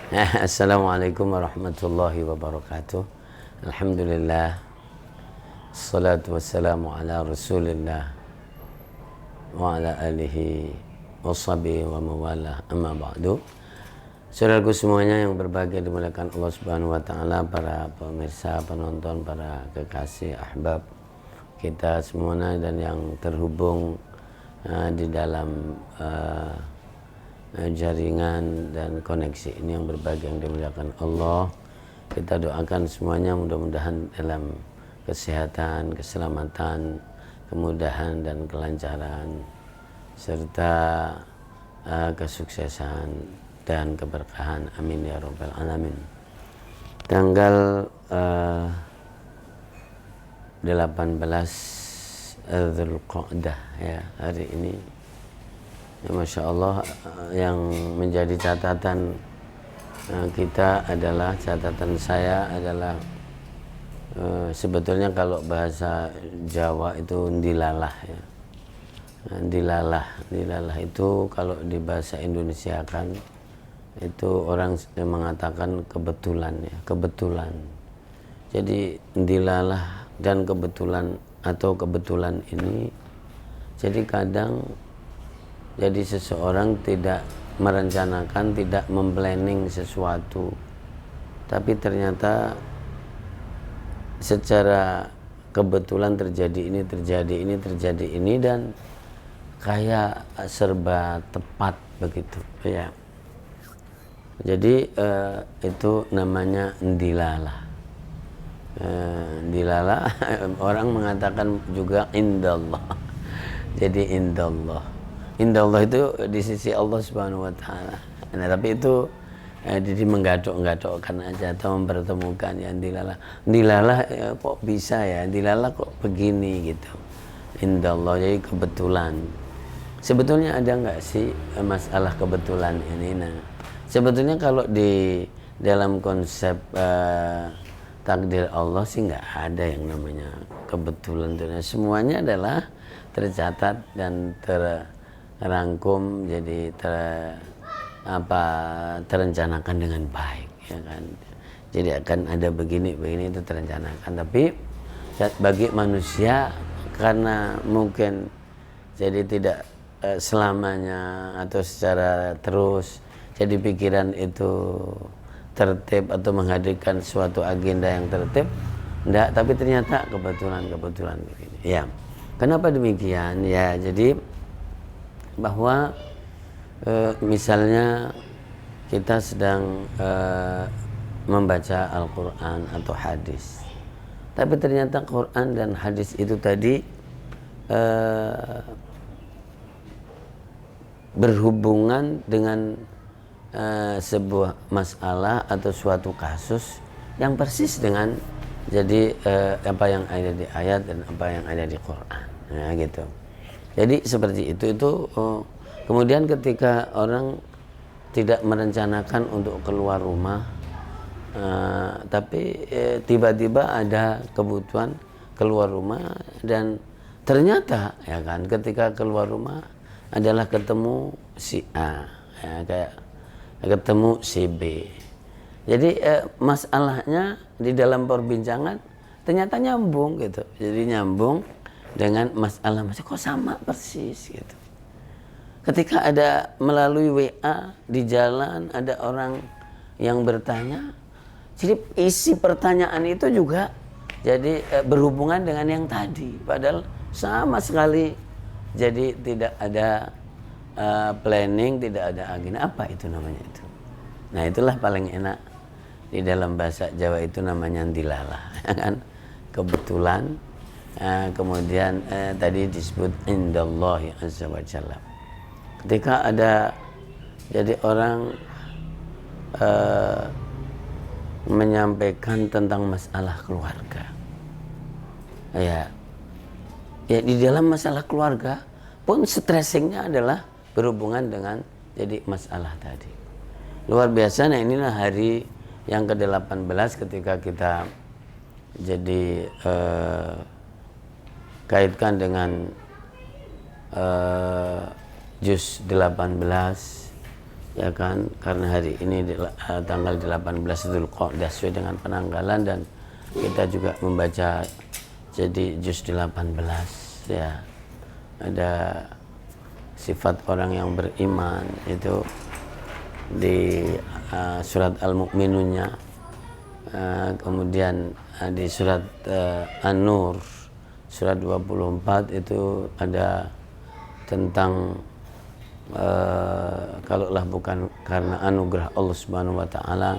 Assalamualaikum warahmatullahi wabarakatuh. Alhamdulillah. Assalatu wassalamu ala rasulillah wa ala alihi wa sahbihi wa mawalah, amma ba'du. Saudaraku semuanya yang berbahagia dimuliakan Allah Subhanahu wa taala, para pemirsa, penonton, para kekasih ahbab kita semuanya dan yang terhubung di dalam jaringan dan koneksi ini yang berbahagia yang dimuliakan Allah. Kita doakan semuanya mudah-mudahan dalam kesehatan, keselamatan, kemudahan dan kelancaran serta kesuksesan dan keberkahan, amin ya rabbal alamin. Tanggal 18 Dzulqa'dah ya, hari ini ya, Masya Allah, yang menjadi catatan kita adalah, catatan saya adalah sebetulnya kalau bahasa Jawa itu ndilalah ya. Ndilalah itu kalau di bahasa Indonesia kan itu orang mengatakan kebetulan ya, kebetulan. Jadi ndilalah dan kebetulan atau kebetulan ini jadi kadang jadi seseorang tidak merencanakan, tidak memplanning sesuatu, tapi ternyata secara kebetulan terjadi ini dan kayak serba tepat begitu ya. Jadi itu namanya ndilalah. Ndilalah orang mengatakan juga indallah. Jadi indallah. Indallah itu di sisi Allah Subhanahu wa taala. Nah, tapi itu jadi menggadok-gadokkan aja atau mempertemukan ya ndilalah. Ndilalah kok bisa ya? Ndilalah kok begini gitu. Indallah, jadi kebetulan. Sebetulnya ada nggak sih masalah kebetulan ini? Nah, sebetulnya kalau di dalam konsep takdir Allah sih nggak ada yang namanya kebetulan. Semuanya adalah tercatat dan terangkum, jadi terencanakan dengan baik ya kan. Jadi akan ada begini itu terencanakan, tapi bagi manusia karena mungkin jadi tidak selamanya atau secara terus jadi pikiran itu tertib atau menghadirkan suatu agenda yang tertib, enggak, tapi ternyata kebetulan begini ya. Kenapa demikian ya? Jadi bahwa misalnya kita sedang membaca Al-Quran atau hadis, tapi ternyata Quran dan hadis itu tadi berhubungan dengan sebuah masalah atau suatu kasus yang persis dengan jadi apa yang ada di ayat dan apa yang ada di Quran ya gitu. Jadi seperti itu kemudian ketika orang tidak merencanakan untuk keluar rumah, tapi tiba-tiba ada kebutuhan keluar rumah dan ternyata ya kan ketika keluar rumah adalah ketemu si A ya, kayak ketemu si B. Jadi masalahnya di dalam perbincangan ternyata nyambung gitu. Jadi nyambung dengan masalah kok sama persis gitu. Ketika ada melalui WA di jalan ada orang yang bertanya, jadi isi pertanyaan itu juga jadi berhubungan dengan yang tadi, padahal sama sekali jadi tidak ada planning, tidak ada agenda. Apa itu namanya itu? Nah, itulah paling enak di dalam bahasa Jawa itu namanya ndilalah kan, kebetulan. Kemudian tadi disebut indallahi azza wa jalla. Ketika ada jadi orang menyampaikan tentang masalah keluarga, ya di dalam masalah keluarga pun stressingnya adalah berhubungan dengan jadi masalah tadi. Luar biasa. Nah, inilah hari yang ke-18 ketika kita jadi kaitkan dengan juz 18 ya kan, karena hari ini tanggal 18 Dzulqa'dah sesuai dengan penanggalan, dan kita juga membaca jadi juz 18 ya. Ada sifat orang yang beriman itu di surat Al-Mu'minunnya, kemudian di surat An-Nur surat 24 itu ada tentang kalaulah bukan karena anugerah Allah Subhanahu wa taala,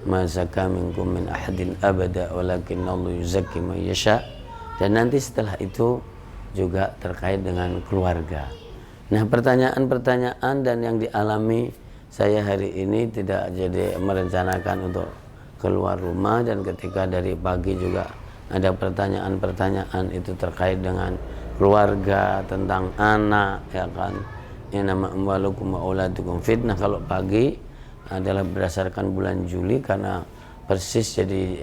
ma zaka minkum min ahadin abada walakin Allah yuzakki man yasha. Dan nanti setelah itu juga terkait dengan keluarga. Nah, pertanyaan-pertanyaan dan yang dialami saya hari ini tidak jadi merencanakan untuk keluar rumah, dan ketika dari pagi juga ada pertanyaan-pertanyaan itu terkait dengan keluarga, tentang anak, ya kan. Innama amwalukum wa auladukum fitnah. Kalau pagi adalah berdasarkan bulan Juli, karena persis jadi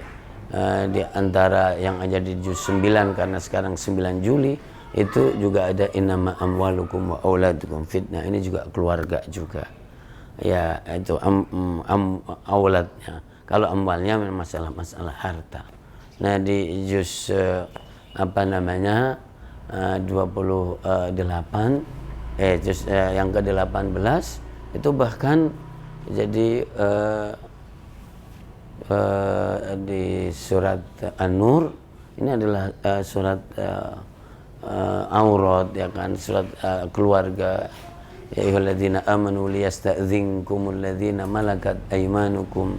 di antara yang ada di juz 9, karena sekarang 9 Juli itu juga ada innama amwalukum wa auladukum fitnah. Ini juga keluarga juga. Ya, itu auladnya. Kalau amwalnya masalah harta. Nah, di juz 28 juz yang ke-18 itu bahkan jadi di surat An-Nur ini adalah surat aurat, ya kan, surat keluarga. Ya ayyuhalladzina amanu liyasta'dzinkumul ladzina malakat aymanukum,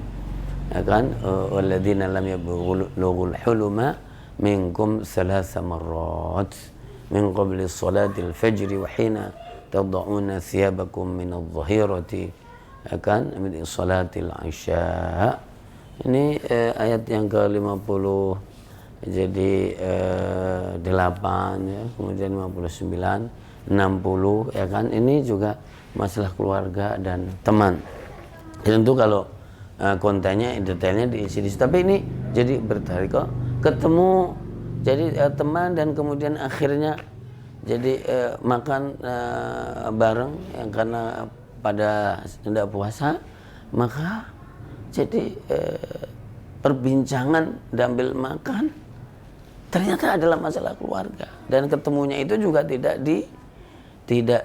ya kan, walladzina lam yablughul huluma minkum thalatha marrat min qabli salatil fajri wa hina tad'una thiyabakum min adh-dhahirati, ya kan, min salatil isya. Ini ayat yang ke-50 jadi 8 ya, kemudian 59 60, ya kan. Ini juga masalah keluarga dan teman. Tentu kalau kontennya, detailnya diisi di situ. Tapi ini jadi bertarik kok ketemu jadi teman, dan kemudian akhirnya jadi makan bareng, yang karena pada hendak puasa, maka jadi perbincangan sambil makan ternyata adalah masalah keluarga, dan ketemunya itu juga tidak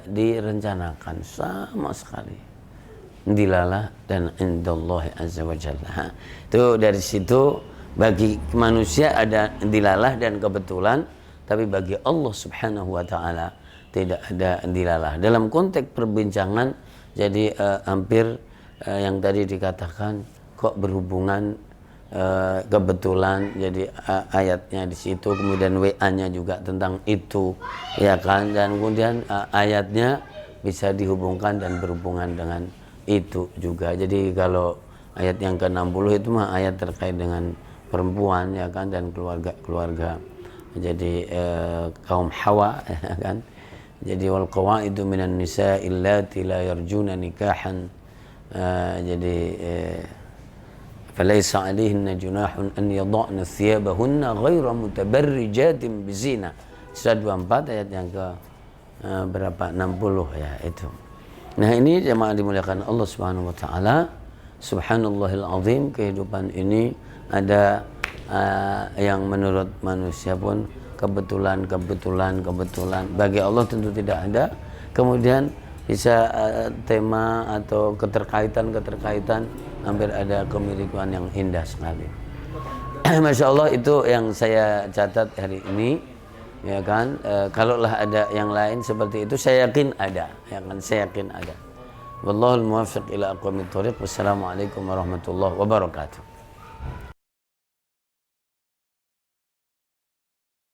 direncanakan sama sekali. Dilalah dan indallahi azza wa jalla. Itu dari situ bagi manusia ada dilalah dan kebetulan, tapi bagi Allah Subhanahu wa taala tidak ada dilalah. Dalam konteks perbincangan jadi hampir yang tadi dikatakan kok berhubungan kebetulan, jadi ayatnya di situ, kemudian WA-nya juga tentang itu, ya kan, dan kemudian ayatnya bisa dihubungkan dan berhubungan dengan itu juga. Jadi kalau ayat yang ke-60 itu mah ayat terkait dengan perempuan, ya kan, dan keluarga. Jadi kaum Hawa, ya kan. Jadi wal qawaidu minan nisa'i allati la yarjuna nikahan, jadi فليس عليهن جناح أن يضعن ثيابهن غير متبرجات بزينة. Surat 24 ayat yang ke berapa? 60 ya itu. Nah, ini jemaah dimuliakan Allah Subhanahu wa taala. Subhanallahil azim, kehidupan ini ada yang menurut manusia pun kebetulan. Bagi Allah tentu tidak ada. Kemudian bisa tema atau keterkaitan hampir ada kemiripan yang indah sekali. Masya Allah, itu yang saya catat hari ini, ya kan. Kalaulah ada yang lain seperti itu, saya yakin ada, ya kan, saya yakin ada. Wallahul muwaffiq ila aqwamit thoriq. Wassalamualaikum warahmatullahi wabarakatuh.